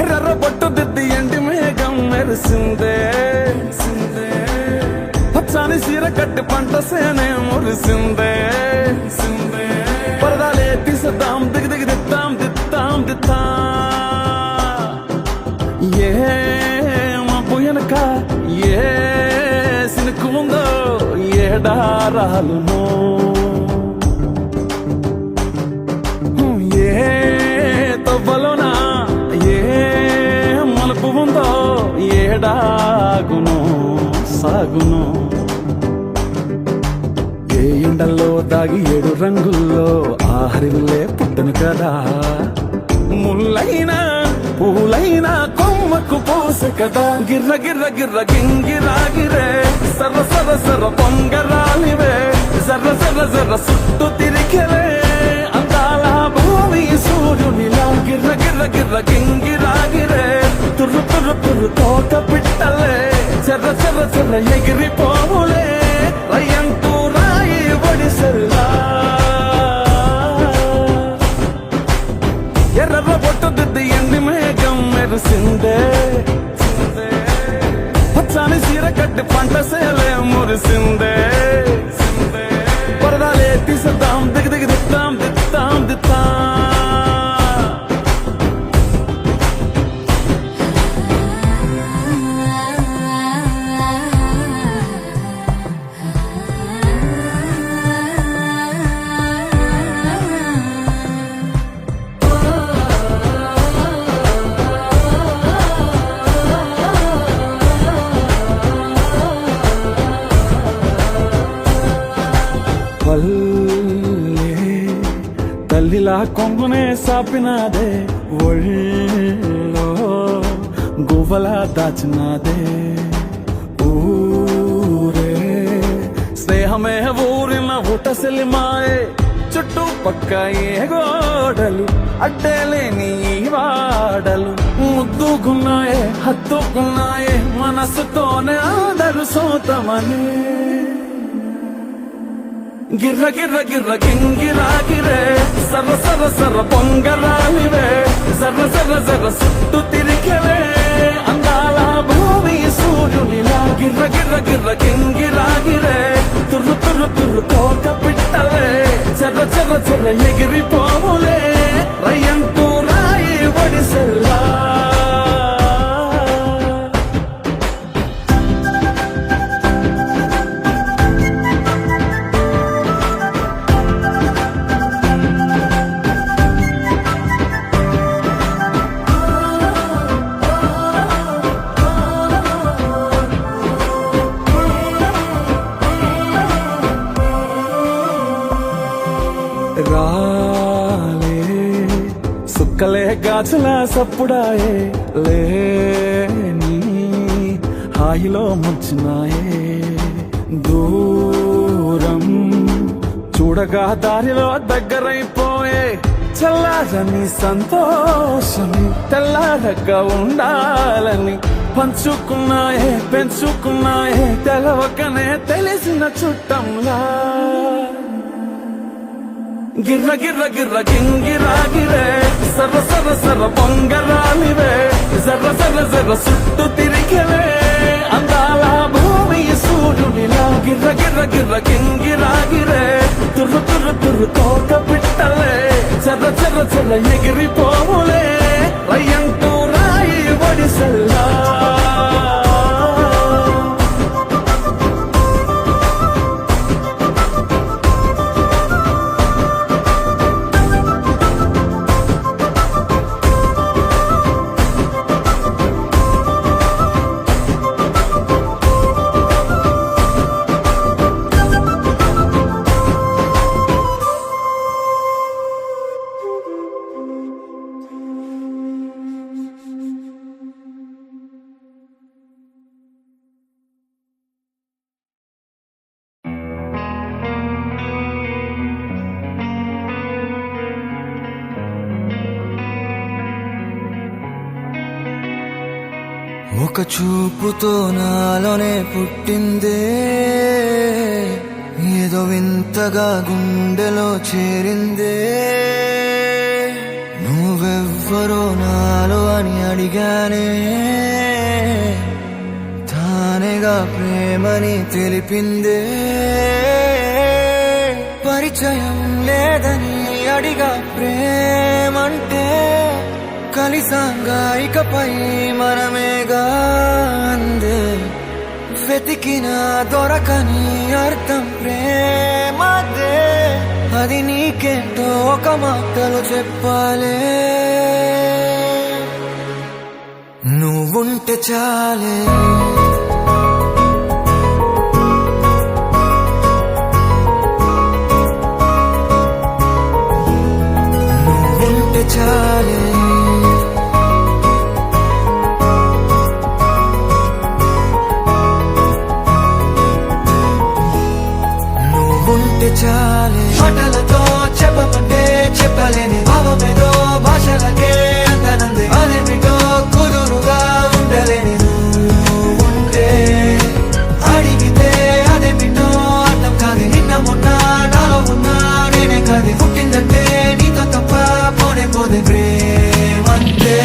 ఎర్ర బొట్టు దిద్ది ఎండి మేఘం మెరిసిందే పచ్చాని సీర కట్టి పంట సేనే మురిసిందే పరదాలే తీసద్దాం దిగి దిగి దిత్తాం దిత్తాం దిత్తా ఏ మబ్బు వెనక ఏ సినుకు ఉందో ఏడారాలునో ఏ తవ్వలోనా ఏ మలుపు ఉందో ఏడాగునో సాగునో ఏ ఎండల్లో దాగి 7 రంగుల్లో ఆహరివులే పుట్టను కదా ముల్లైనా పూలైనా కొమ్మకు పోసె కదా గిర్ర గిర్ర గిర్ర గింగిరాగిరే సర్ర సర్ర సర్ర పొంగరాలివే జర్ర జర్ర జర్ర సుట్టు తిరిగెలే అందాల భూమి సూర్యునిలా గిర్ర గిర్ర గిర్ర గింగిరాగిరే తుర్రు తుర్రు తుర్రు తోట పిట్టలే చెర్ర చెర్ర చెర్ర ఎగిరిపోవులే రయ్యంటూ రాయి ఒడిసెల్లా ఎర్ర బొట్టు దిద్ది ఎండి మేఘం మెరిసిందే పచ్చాని సీర కట్టి పంట సేలే మురిసిందే పరదాలే తీసద్దాం దిగి దిగి దిత్తాం దిత్తాం దిత్తా తల్లిలా కొంగునే సాపినాదే ఒళ్ళో గువ్వలా దాచినాదే ఊరే స్నేహమే ఊరిన ఊటసెలిమాయే చుట్టూ పక్క ఏ గోడలు అడ్డేలేని వాడలు ముద్దుకున్నాయే హత్తుకున్నాయే మనసుతోనే ఆదరు సోతమని గిర్ర గిర్ర గిర్ర గింగిరాగిరే సర్ర సర్ర సర్ర పొంగరాలివే జర్ర జర్ర జర్ర సుట్టు తిరిగెలే అందాల భూమి సూర్యునిలా గిర్ర గిర్ర గిర్ర గింగిరాగిరే తుర్రు తుర్రు తుర్రు తోట పిట్టలే చెర్ర చెర్ర చెర్ర ఎగిరిపోవులే రయ్యంటూ రాయి ఒడిసెల్లా రాలే సుక్కలే గాచుల సప్పుడాయే లేని హాయిలో ముంచినాయే దూరం చూడగా దారిలో దగ్గరైపోయే చల్లారని సంతోషమి తెల్లారగా ఉండాలని పంచుకున్నాయే పెంచుకున్నాయే తెలవకనే తెలిసిన చుట్టంలా గిర్ర గిర్ర గిర్ర గింగిరాగిరే సర్ర సర్ర సర్ర పొంగరాలివే జర్ర జర్ర జర్ర సుట్టు తిరిగెలే అందాల భూమి సూర్యునిలా గిర్ర గిర్ర గిర్ర గింగిరాగిరే తుర్రు తుర్రు తుర్రు తోట పిట్టలే చెర్ర చెర్ర చెర్ర ఎగిరిపోవులే రయ్యంటూ రాయి ఒడిసెల్లా ఒక చూపుతో నాలోనే పుట్టిందే ఏదో వింతగా గుండెలో చేరిందే నువ్వెవ్వ ఎవ్వరో నాలో అని అడిగానే, తానేగా ప్రేమని తెలిపిందే. పరిచయం లేదని అడిగా ప్రేమంటే, కలిసాంగా ఇకపై మనమేగా అందే. వెతికిన దొరకని అర్థం ప్రేమదే, అది నీకేంటో ఒక మాటలు చెప్పాలే. నువ్వుంటే చాలే, నువ్వుంటే చాలే, నువ్వుంటే చాలే. మాటలతో చెప్పమంటే చెప్పలేని భావమేదో భాషలకే అందనంది. అదేమిటో కుదురుగా ఉండలేని నువ్వుంటే, అడిగితే అదేమిటో అర్థం కాదు. నిన్న మొన్న నాలో ఉన్నా నేనే కాదు. పుట్టిందంటే నీతో తప్ప పోనే పోదే ప్రేమంతే.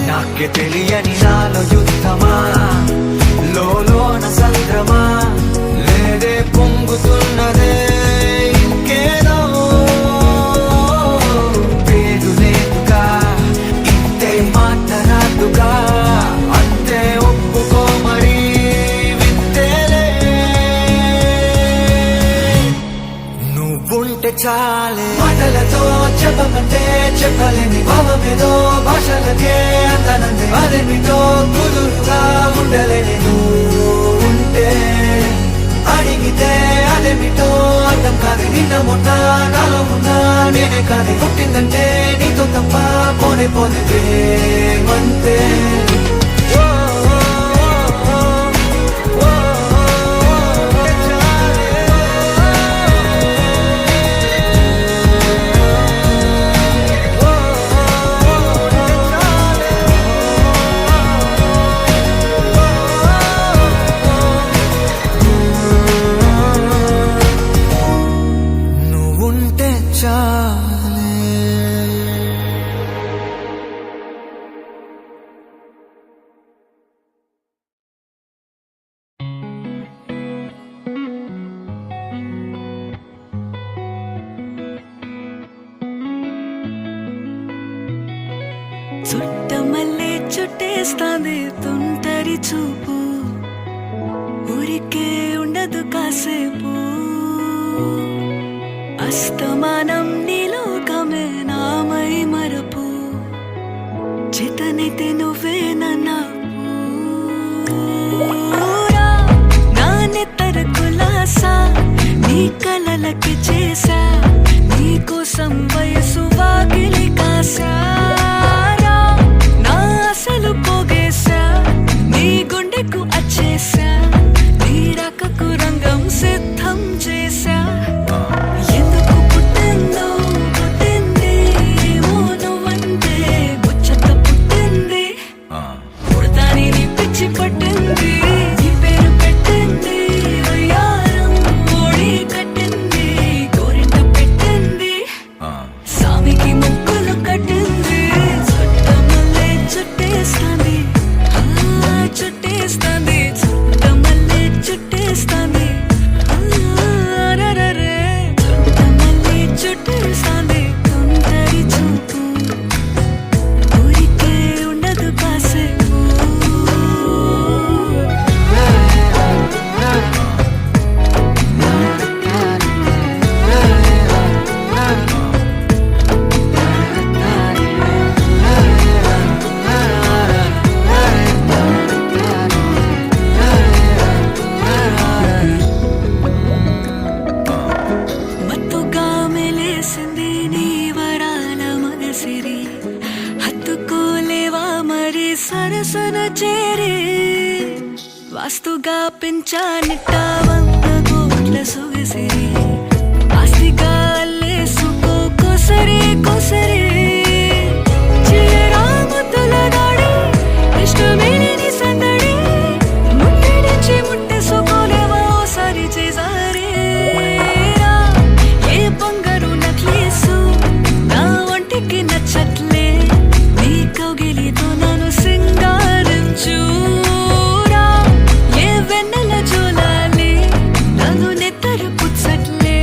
నాకే తెలియని నాలో యుద్ధమా, లోన సంద్రమా, లేదే పొంగుతున్నదే ఇంకేదో. పేరు లేదుగా, ఇంతే మాట రాదుగా, అంతే ఒప్పుకో మరి వింతేలే. నువ్వుంటే చాలే, మాటలతో చెప్పమంటే చెప్పలేని భావమేదో భాషలకే అందనంది. అదేమిటో కుదురుగా ఉండలేని నువ్వుంటే, అడిగితే అదేమిటో అర్థం కాదు. నిన్న మొన్న నాలో ఉన్నా నేనే కాదు. పుట్టిందంటే నీతో తప్ప పోనే పోనే ప్రేమంతే. నువ్వుంటే చాలే. చుట్టమల్లే చుట్టేస్తాంది తుంటరి చూపు, ఊరికే ఉండదు కాసేపు. అస్తమానం నీలోకమే నామై మరపు, చేతనైతే నువ్వే నన్నా నా నెత్తర కులాసా, నీ కలలకి చేసా, నీ కోసం వయసు వాకిలి కాసా. నా అసలు పోగేసా, నీ గుండెకు అచ్చేసా, నీ రకకు రంగం సిద్ధం చేసా. ఎందుకు పుట్టిందో పుట్టింది, ఏమో నువ్వంటే ముచ్చట పుట్టింది. ಮುಂಚಾನಿಟ್ಟ ಒಂದು ಕೋಟ್ಲ ಸೊಗಸಿರಿ ಆಸ್ತಿಗ ಅಲ್ಲೇಸುಕೋ ಕೊಸರಿ ಕೊಸರಿ ಚಿರಾಮುತ್ತಲ ಗಾಡಿ ಎಷ್ಟು ಮೇಲಿನಿ ಸಂದಡಿ ಮುಟ್ಟಿಡಿಂಚಿ ಮುಟ್ಟಿಸುಕೋಲೆವ ಓಸಾರಿ చేసారే ఏ బంగారు నక్లీసు నా ఒంటికి నచ్చట్లే నీ కౌగిలితో నన్ను సింగారించురా ఏ వెన్నెల జోలాలి నన్ను నెత్తరు పుచ్చట్లే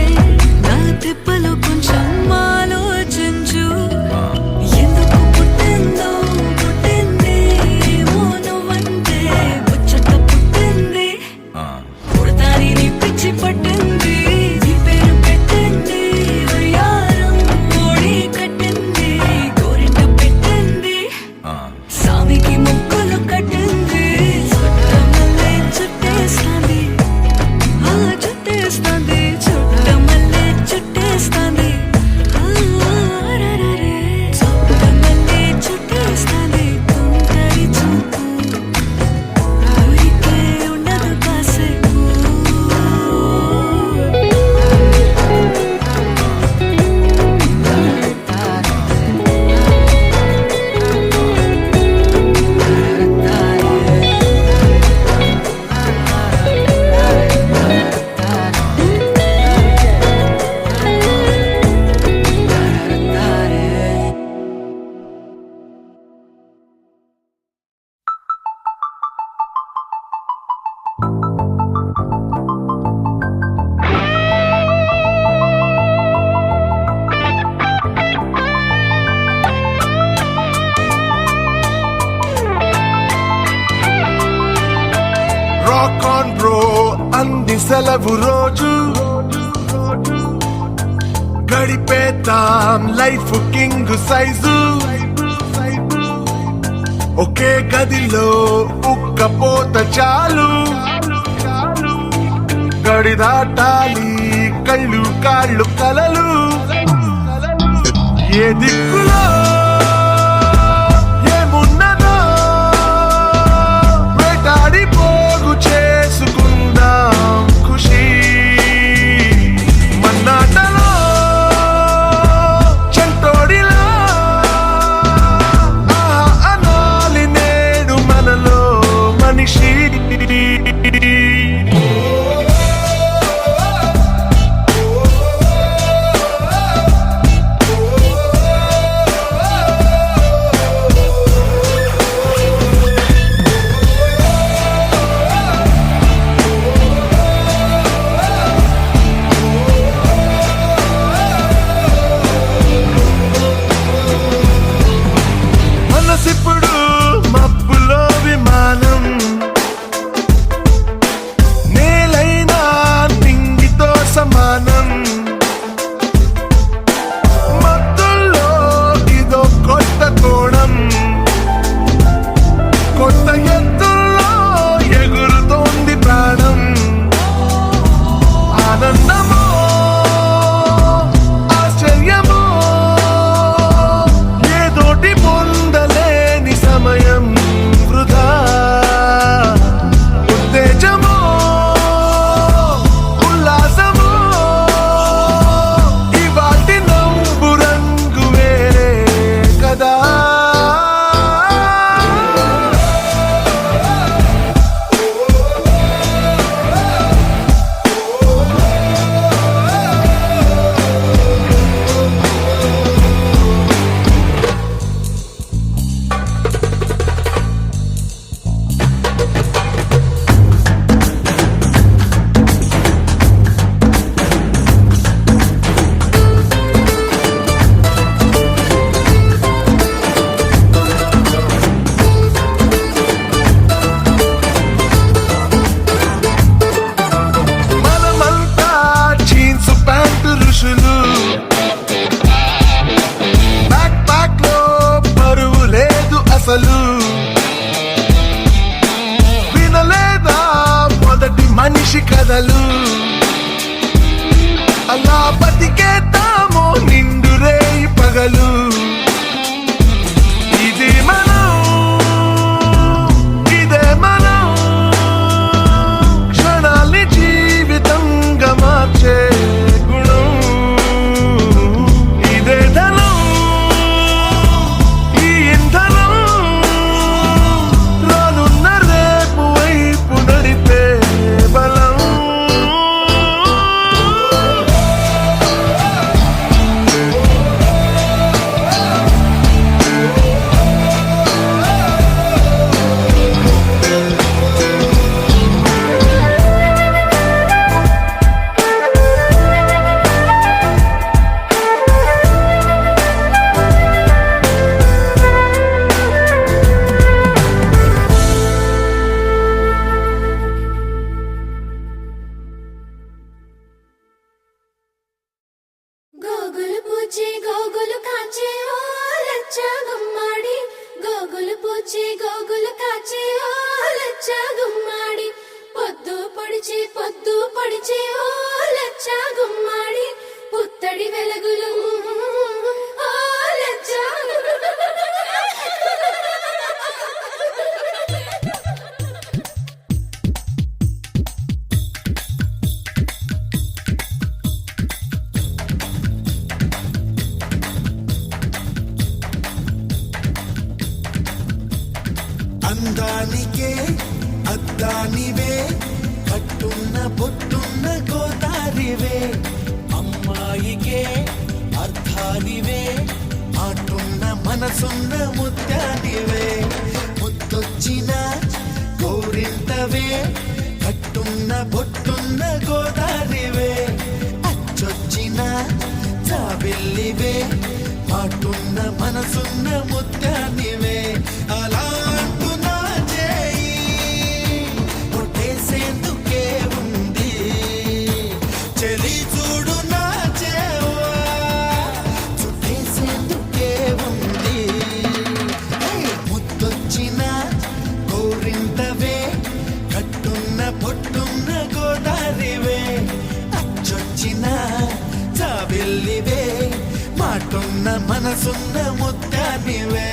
నా తిప్పలు కొంచెం ఆలోచించు ఎందుకు పుట్టిందో పుట్టింది ఏమో నువ్వంటే ముచ్చట పుట్టింది పుడతాని నీ పిచ్చి పట్టింది నీ పేరు పెట్టింది వయ్యారం ఓడి కట్టింది గోరింట పెట్టింది సామికి ముక్కులు కట్టింది చుట్టమల్లే చుట్టేస్తాంది ఆ చుట్టేస్తాంది చుట్టమల్లే చుట్టేస్తాంది అరెరెరె. చుట్టమల్లే చుట్టేస్తాంది తుంటరి చూపు ఊరికే ఉండదు కాసేపు రాక్ ఆన్ బ్రో అంది సెలవు రోజు గడిపేతాం లైఫ్ కింగ్ సైజు ఒకే గదిలో ఉక్కపోత చాలు గడి దాటాలి కళ్ళు కాళ్ళు కలలు ఏ దిక్కులో ఏమున్నదో వేటాడి పోగు చేసుకుందాం ఖుషి మన్నాటలో చంటోడిలా ఆహా అనాలి నేడు మనలో మనిషి మనసిప్పుడు మబ్బులో విమానం నేలైనా నింగితో సమానం మత్తుల్లో ఇదో కొత్త కోణం కొత్త ఎత్తుల్లో ఎగురుతోంది ప్రాణం ఆనందమో ఆశ్చర్యమో ఏదోటి పొందలేని సమయం వృధా ఉత్తేజమో ఉల్లాసమో ఇవాటి నవ్వు రంగు వేరే కదా మనమంతా జీన్స్ ప్యాంటు ఋషులు బ్యాక్ ప్యాక్ లో బరువు లేదు అసలు వినలేదా మొదటి మనిషి కథలు అలా బతికేద్దామో నిండు రేయి పగలు ఇది మనం ఇదే మనం క్షణ అందానికే అద్దానివే కట్టున్న పొట్టున్న గోదారివే అమ్మాయికే అర్థానివే ఆటున్న మనసున్న ముత్యానివే ముద్దొచ్చిన గోరింటవే కట్టున్న పొట్టున్న గోదారివే అచ్చొచ్చిన జాబిల్లివే పాటున్న మనసున్న ముత్యానివే అలా అంటున్నా చేయి కొట్టేసేందుకే ఉంది చెలి చూడు నా చేవా చుట్టేసేందుకే ఉంది ముద్దొచ్చిన గోరింటవే కట్టున్న పొట్టున్న గోదారివే అచ్చొచ్చిన జాబిల్లివే మాటున్న మనసున్న ముత్యానివే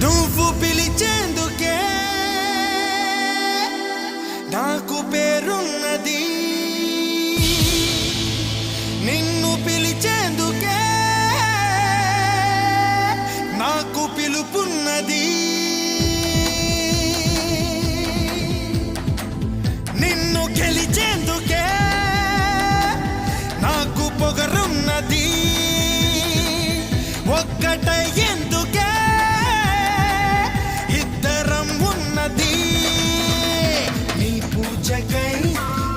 నువ్వు పిలిచేందుకే నాకు పేరున్నది నిన్ను పిలిచేందుకే నాకు పిలుపున్నది నిన్ను గెలిచేందుకే నాకు పొగరున్నది ఒక్కటయ్యేందుకే ఇద్దరం ఉన్నది నీ పూజకై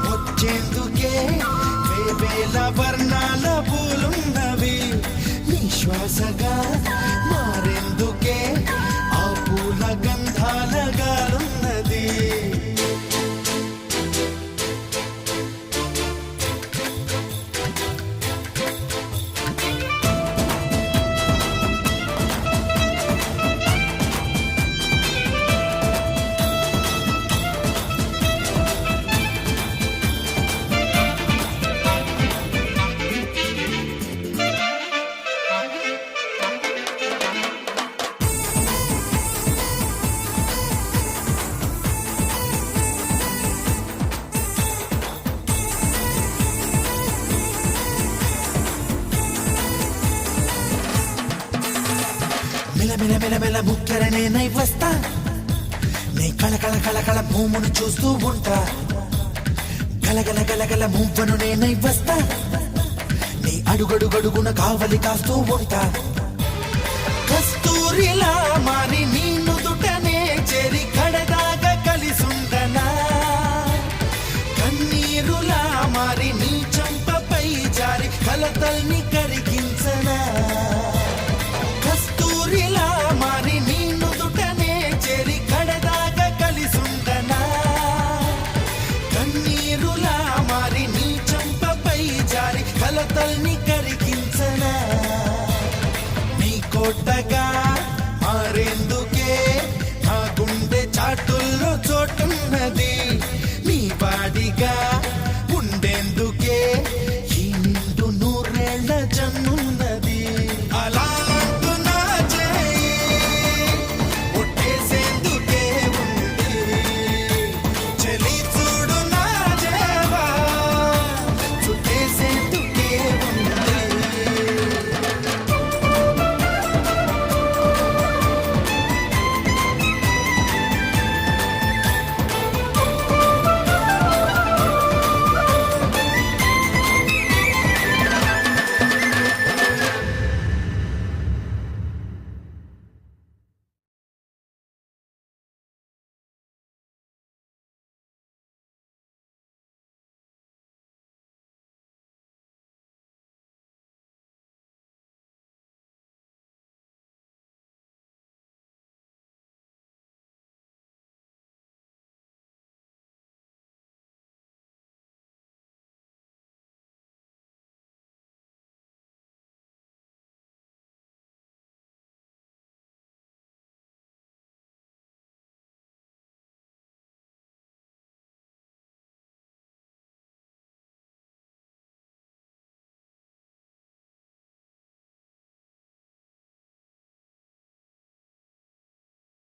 వచ్చేందుకే వేవేల వర్ణాల పూలున్నవి నీ శ్వాసగా మారేందుకే ఆ పూల గంధాల గాలున్నది మెల మెల మెల ముఖ్యరనే నై వస్తా నీ కళ కళ కళ భూమును చూస్తూ ఉంటా గలగల గలగల మువ్వను నేనై వస్తా నీ అడుగడుగడుగున కావలి కాస్తూ ఉంటా కస్తూరిలా మారి నీ నుదుటనే చేరి కడదాగా కలిసుండనా కన్నీరులా మారి నీ చంపపై జారి కలతల్ని కరిగించనా కస్తూరిలా మారి నీ నుదుటనే చేరి కడదాగా కలిసుండనా కన్నీరులా మారి నీ చంపపై జారి కలతల్ని కరిగించనా నీ కోటగా మారేందుకే నా గుండె చాటుల్లో చోటున్నది